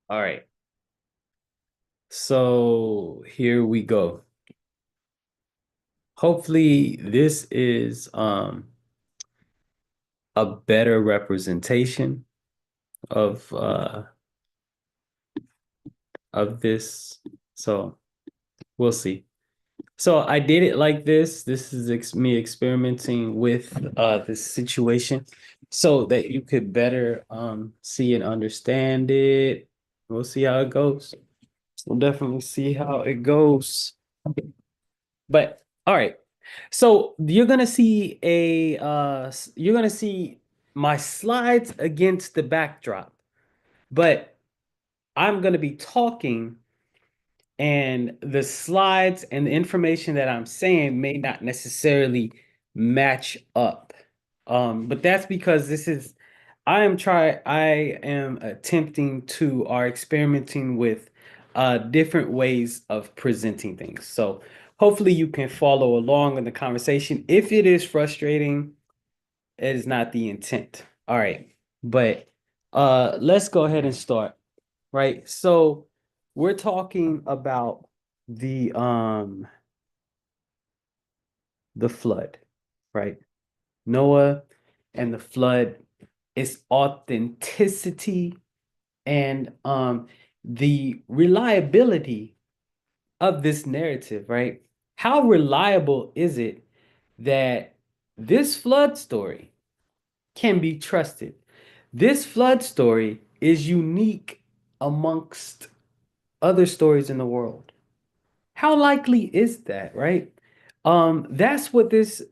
All right. So here we go. Hopefully this is a better representation of of this. So we'll see. So I did it like this. This is me experimenting with this situation so that you could better see and understand it. We'll see how it goes. We'll definitely see how it goes. But all right. So you're gonna see my slides against the backdrop, but I'm gonna be talking and the slides and the information that I'm saying may not necessarily match up. But that's because I am attempting to or experimenting with different ways of presenting things. So hopefully you can follow along in the conversation. If it is frustrating, it is not the intent. All right. But let's go ahead and start. Right. So we're talking about the um the flood, right? Noah and the flood, its authenticity and the reliability of this narrative, right? How reliable is it that this flood story can be trusted? This flood story is unique amongst other stories in the world. How likely is that, right? That's what this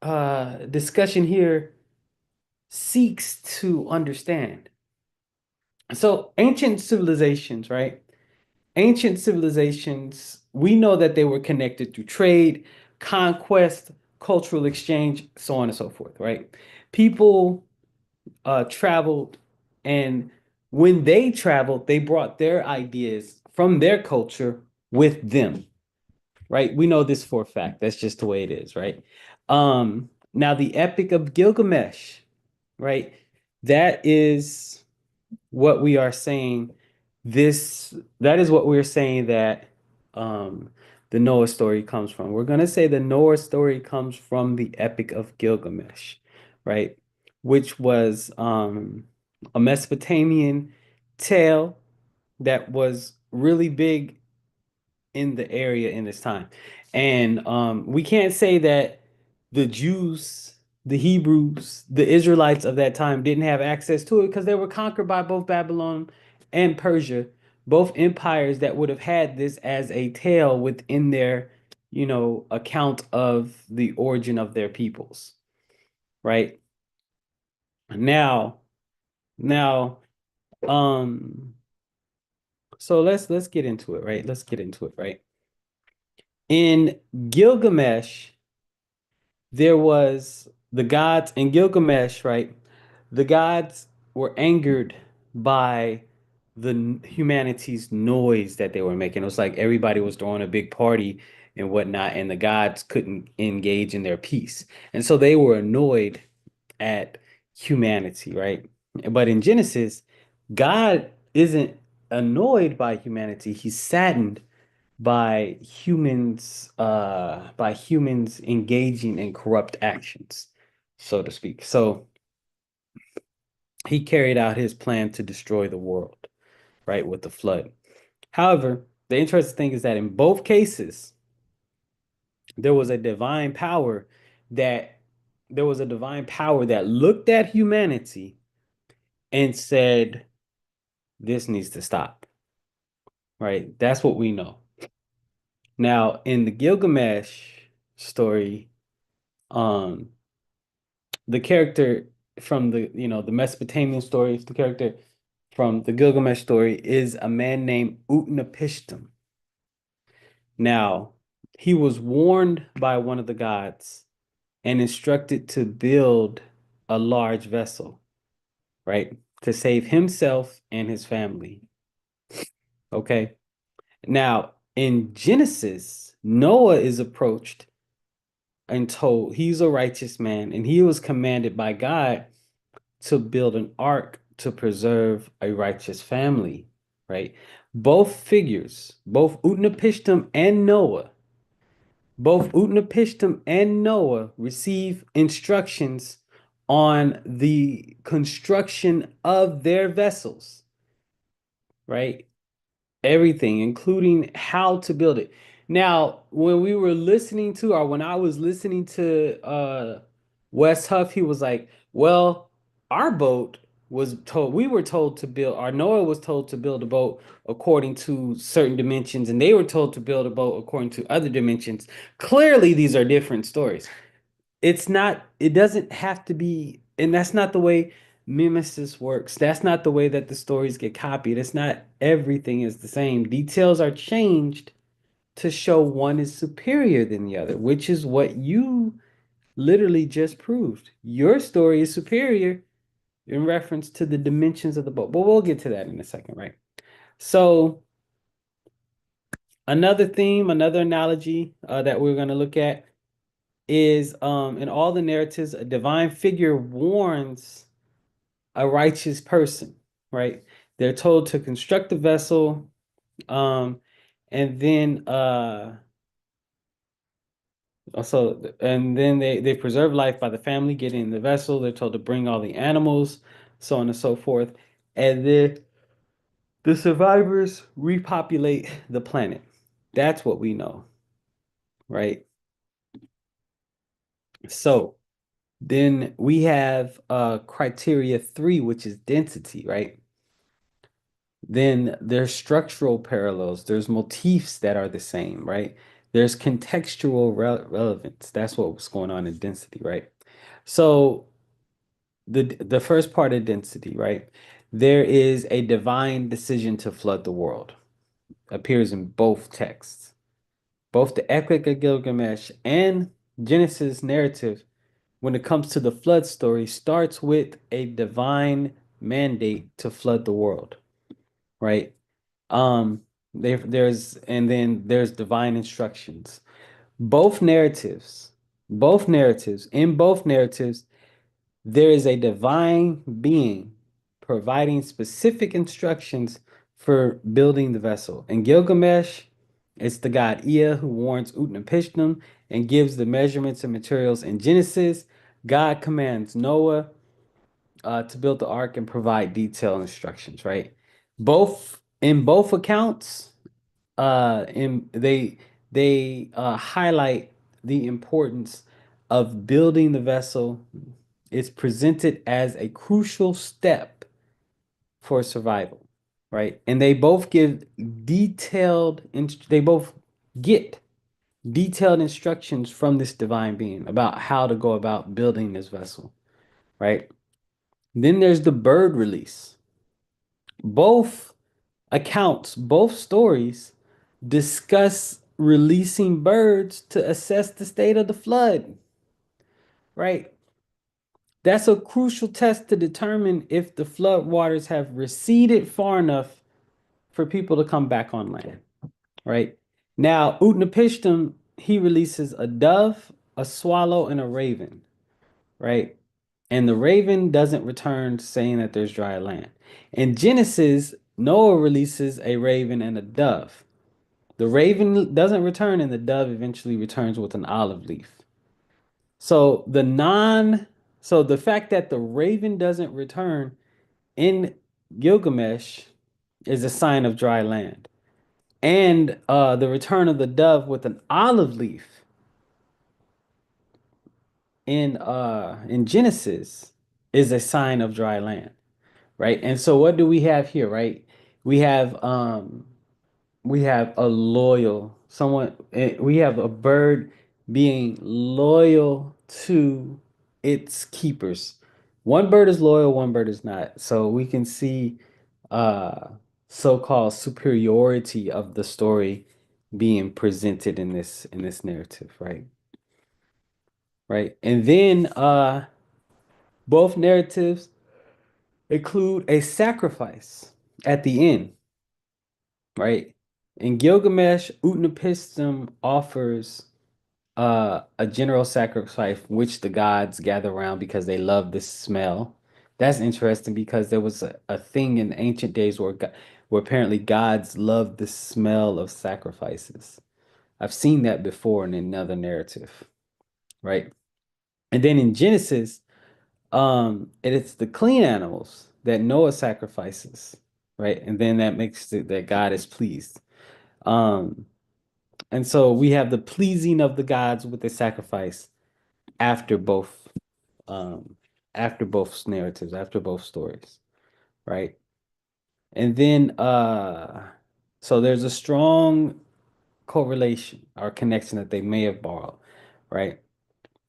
discussion here seeks to understand. So, ancient civilizations, right? Ancient civilizations, we know that they were connected through trade, conquest, cultural exchange, so on and so forth, right? People traveled, and when they traveled, they brought their ideas from their culture with them, right? We know this for a fact. That's just the way it is, right? Now the Epic of Gilgamesh, right? That is what we are saying. That is what we're saying that um the Noah story comes from. We're gonna say the Noah story comes from the Epic of Gilgamesh, right? Which was a Mesopotamian tale that was really big in the area in this time. And we can't say that the Jews, the Hebrews, the Israelites of that time didn't have access to it because they were conquered by both Babylon and Persia, both empires that would have had this as a tale within their, account of the origin of their peoples, right? Now, now, um, so let's get into it, right? Let's get into it, right? In Gilgamesh, there was the gods in Gilgamesh, right? The gods were angered by humanity's noise that they were making. It was like everybody was throwing a big party and whatnot, and the gods couldn't engage in their peace. And so they were annoyed at humanity, right? But in Genesis, God isn't annoyed by humanity, he's saddened by humans engaging in corrupt actions, so to speak. So he carried out his plan to destroy the world, right, with the flood. However, the interesting thing is that in both cases, there was a divine power that there was a divine power that looked at humanity and said, this needs to stop, right? That's what we know. Now, in the Gilgamesh story, um, the character from the Mesopotamian story, the character from the Gilgamesh story is a man named Utnapishtim. Now, he was warned by one of the gods and instructed to build a large vessel, right? To save himself and his family. Okay. Now, in Genesis, Noah is approached and told he's a righteous man, and he was commanded by God to build an ark to preserve a righteous family. right? Both figures, both Utnapishtim and Noah, both Utnapishtim and Noah receive instructions on the construction of their vessels, right? Everything, including how to build it. Now, when we were listening to, or when I was listening to Wes Huff, he was like, well, our boat was told, we were told to build, or Noah was told to build a boat according to certain dimensions, and they were told to build a boat according to other dimensions. Clearly, these are different stories. It's not, it doesn't have to be, and that's not the way mimesis works. That's not the way that the stories get copied. It's not everything is the same. Details are changed to show one is superior than the other, which is what you literally just proved. Your story is superior in reference to the dimensions of the boat. But we'll get to that in a second, right? So another theme, another analogy that we're going to look at is in all the narratives, a divine figure warns a righteous person, right? They're told to construct the vessel, um, and then they preserve life by the family getting in the vessel. They're told to bring all the animals, so on and so forth, and then the survivors repopulate the planet. That's what we know, right? So then we have criteria 3, which is density, right? Then there's structural parallels. There's motifs that are the same, right? There's contextual relevance. That's what's going on in density, right? So the first part of density, right? There is a divine decision to flood the world. Appears in both texts. Both the Epic of Gilgamesh and Genesis narrative, when it comes to the flood story, starts with a divine mandate to flood the world, right? Um, there's divine instructions. In both narratives, there is a divine being providing specific instructions for building the vessel. In Gilgamesh, it's the god Ea who warns Utnapishtim and gives the measurements and materials. In Genesis, God commands Noah to build the ark and provide detailed instructions, right? In both accounts, in they highlight the importance of building the vessel. It's presented as a crucial step for survival, right? And they both get detailed instructions from this divine being about how to go about building this vessel, right? Then there's the bird release. Both both stories discuss releasing birds to assess the state of the flood, right? That's a crucial test to determine if the flood waters have receded far enough for people to come back on land, right? Now, Utnapishtim, he releases a dove, a swallow, and a raven, right? And the raven doesn't return saying that there's dry land. In Genesis, Noah releases a raven and a dove. The raven doesn't return, and the dove eventually returns with an olive leaf. So the fact that the raven doesn't return in Gilgamesh is a sign of dry land. And the return of the dove with an olive leaf in Genesis is a sign of dry land, right? And so what do we have here, right? We have we have a loyal someone we have a bird being loyal to its keepers. One bird is loyal, one bird is not. So we can see uh so-called superiority of the story being presented in this narrative, right? Right. And then both narratives include a sacrifice at the end, right? In Gilgamesh, Utnapishtim offers a general sacrifice which the gods gather around because they love the smell. That's interesting because there was a thing in ancient days where where apparently gods love the smell of sacrifices. I've seen that before in another narrative, right? And then in Genesis, it's the clean animals that Noah sacrifices, right? And then that makes it that God is pleased. Um, and so we have the pleasing of the gods with the sacrifice after both um after both narratives, after both stories, right? And then so there's a strong correlation or connection that they may have borrowed, right?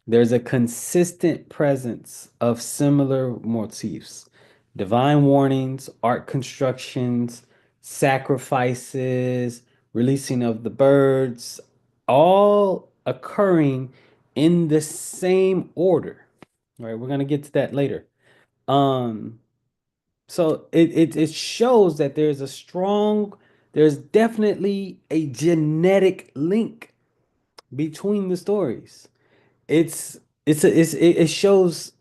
There's a consistent presence of similar motifs, divine warnings, art constructions, sacrifices, releasing of the birds, all occurring in the same order. Right? We're gonna get to that later. Um, so it shows that there's definitely a genetic link between the stories. It's it shows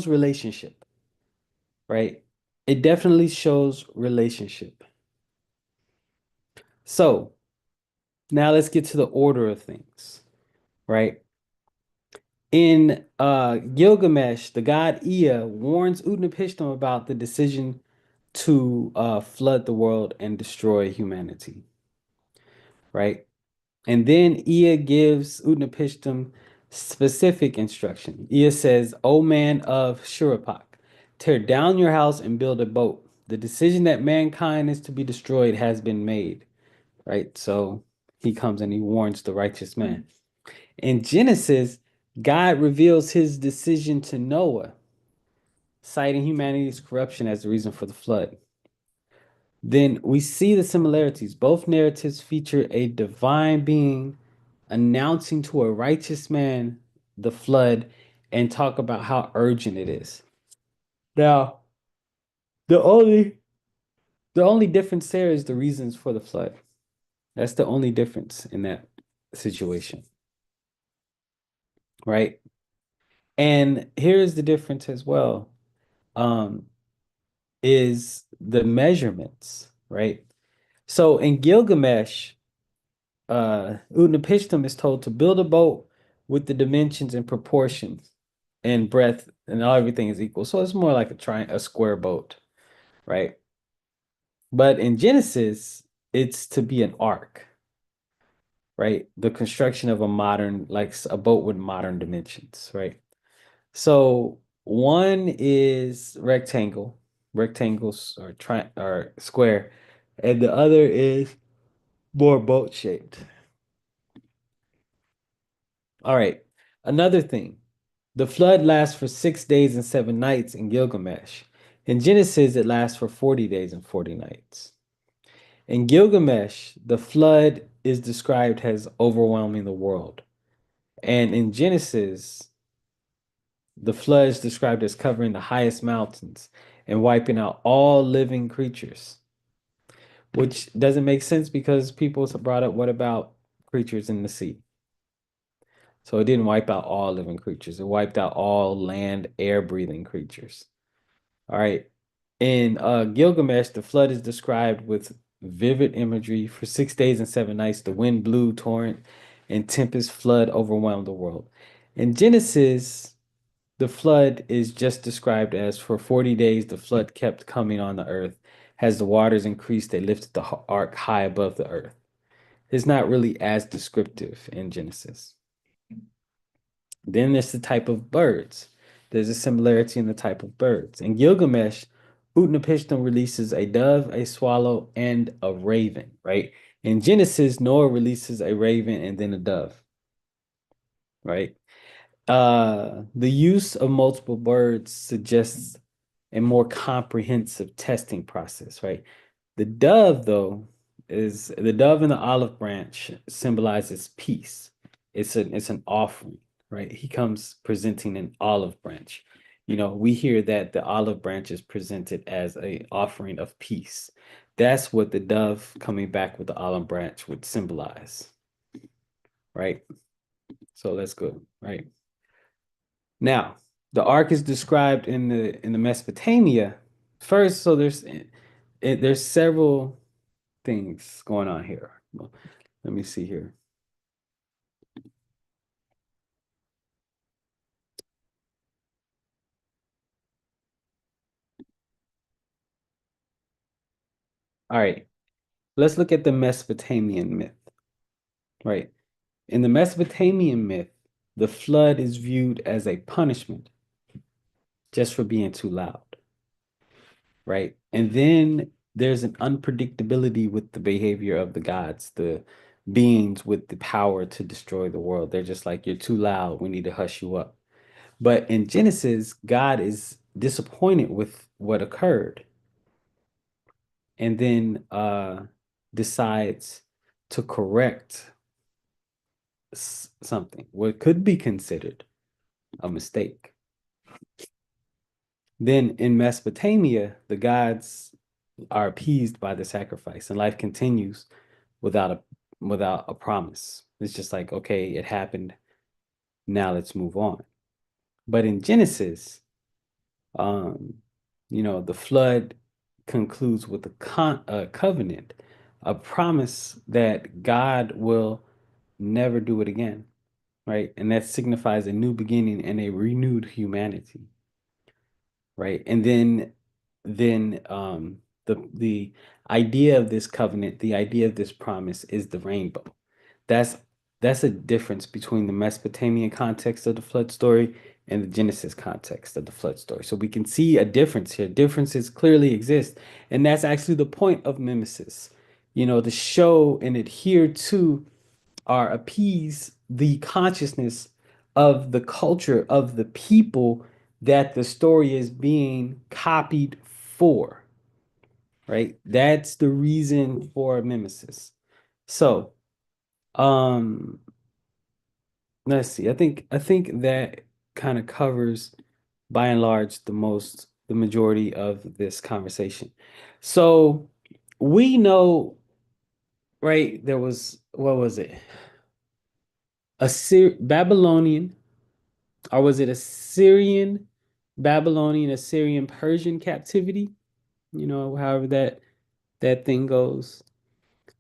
relationship, right? It definitely shows relationship. So now let's get to the order of things, right? In Gilgamesh, the god Ea warns Utnapishtim about the decision to flood the world and destroy humanity, right? And then Ea gives Utnapishtim specific instruction. Ea says, O man of Shuruppak, tear down your house and build a boat. The decision that mankind is to be destroyed has been made, right? So he comes and he warns the righteous man. In Genesis, God reveals his decision to Noah, citing humanity's corruption as the reason for the flood. Then we see the similarities. Both narratives feature a divine being announcing to a righteous man the flood and talk about how urgent it is. Now, the only the only difference there is the reasons for the flood. That's the only difference in that situation, right? And here's the difference as well. Um, is the measurements, right? So in Gilgamesh, Utnapishtim is told to build a boat with the dimensions and proportions and breadth and everything is equal. So it's more like a square boat, right? But in Genesis, it's to be an ark, right? The construction of a modern, like a boat with modern dimensions, right? So one is rectangles or tri or square, and the other is more boat shaped. All right. Another thing, the flood lasts for 6 days and 7 nights in Gilgamesh. In Genesis, it lasts for 40 days and 40 nights. In Gilgamesh, the flood is described as overwhelming the world. And in Genesis, the flood is described as covering the highest mountains and wiping out all living creatures, which doesn't make sense because people brought up what about creatures in the sea? So it didn't wipe out all living creatures. It wiped out all land, air breathing creatures. All right. In Gilgamesh, the flood is described with vivid imagery. For 6 days and 7 nights, the wind blew, torrent, and tempest flood overwhelmed the world. In Genesis, the flood is just described as for 40 days, the flood kept coming on the earth. As the waters increased, they lifted the ark high above the earth. It's not really as descriptive in Genesis. Then there's the type of birds. There's a similarity in the type of birds. In Gilgamesh, Utnapishtim releases a dove, a swallow, and a raven, right? In Genesis, Noah releases a raven and then a dove, right? The use of multiple birds suggests a more comprehensive testing process, right? The dove, though, is the dove in the olive branch symbolizes peace. It's an offering, right? He comes presenting an olive branch. We hear that the olive branch is presented as a offering of peace. That's what the dove coming back with the olive branch would symbolize, right? So that's good, right? Now, the ark is described in the Mesopotamia first. So there's several things going on here. Well, let me see here. All right, let's look at the Mesopotamian myth, right? In the Mesopotamian myth, the flood is viewed as a punishment just for being too loud, right? And then there's an unpredictability with the behavior of the gods, the beings with the power to destroy the world. They're just like, you're too loud. We need to hush you up. But in Genesis, God is disappointed with what occurred and then decides to correct something, what could be considered a mistake. Then in Mesopotamia, the gods are appeased by the sacrifice, and life continues without a promise. It's just like, okay, it happened. Now let's move on. But in Genesis, um, the flood concludes with a covenant, a promise that God will never do it again, right? And that signifies a new beginning and a renewed humanity, right? And then the idea of this covenant, the idea of this promise is the rainbow. That's that's a difference between the Mesopotamian context of the flood story and the Genesis context of the flood story. So we can see a difference here. Differences clearly exist, and that's actually the point of mimesis. To show and adhere to or appease the consciousness of the culture of the people that the story is being copied for, right? That's the reason for mimesis. So, um, let's see. I think that kind of covers by and large the majority of this conversation. So, we know, right, there was what was it? Babylonian, or was it Assyrian, Babylonian, Assyrian, Persian captivity? However that thing goes,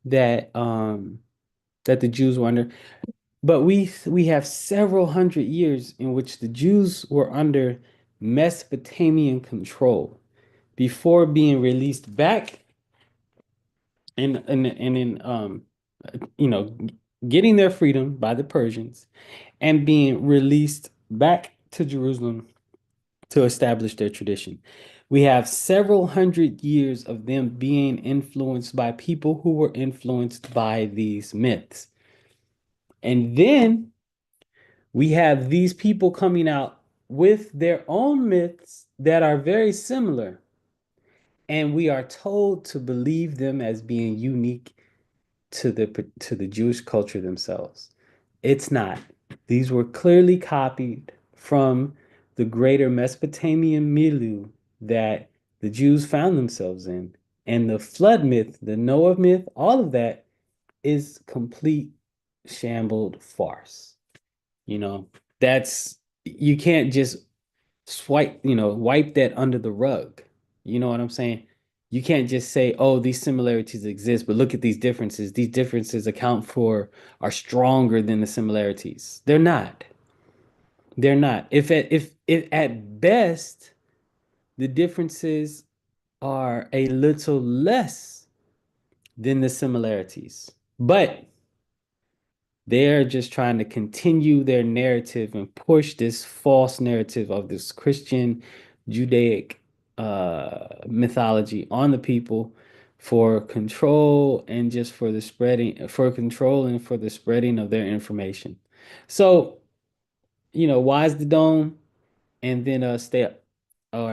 that the Jews were under. But we have several hundred years in which the Jews were under Mesopotamian control before being released back and in you know getting their freedom by the Persians and being released back to Jerusalem to establish their tradition. We have several hundred years of them being influenced by people who were influenced by these myths. And then we have these people coming out with their own myths that are very similar. And we are told to believe them as being unique to the Jewish culture themselves. It's not. These were clearly copied from the greater Mesopotamian milieu that the Jews found themselves in. And the flood myth, the Noah myth, all of that is complete shambled farce. You know, that's you can't just wipe that under the rug. You know what I'm saying? You can't just say, oh, these similarities exist, but look at these differences. These differences are stronger than the similarities. They're not. They're not. If at best the differences are a little less than the similarities. But they're just trying to continue their narrative and push this false narrative of this Christian Judaic mythology on the people for control and just for control and for the spreading of their information. So, wise the dome and then stay up. All right.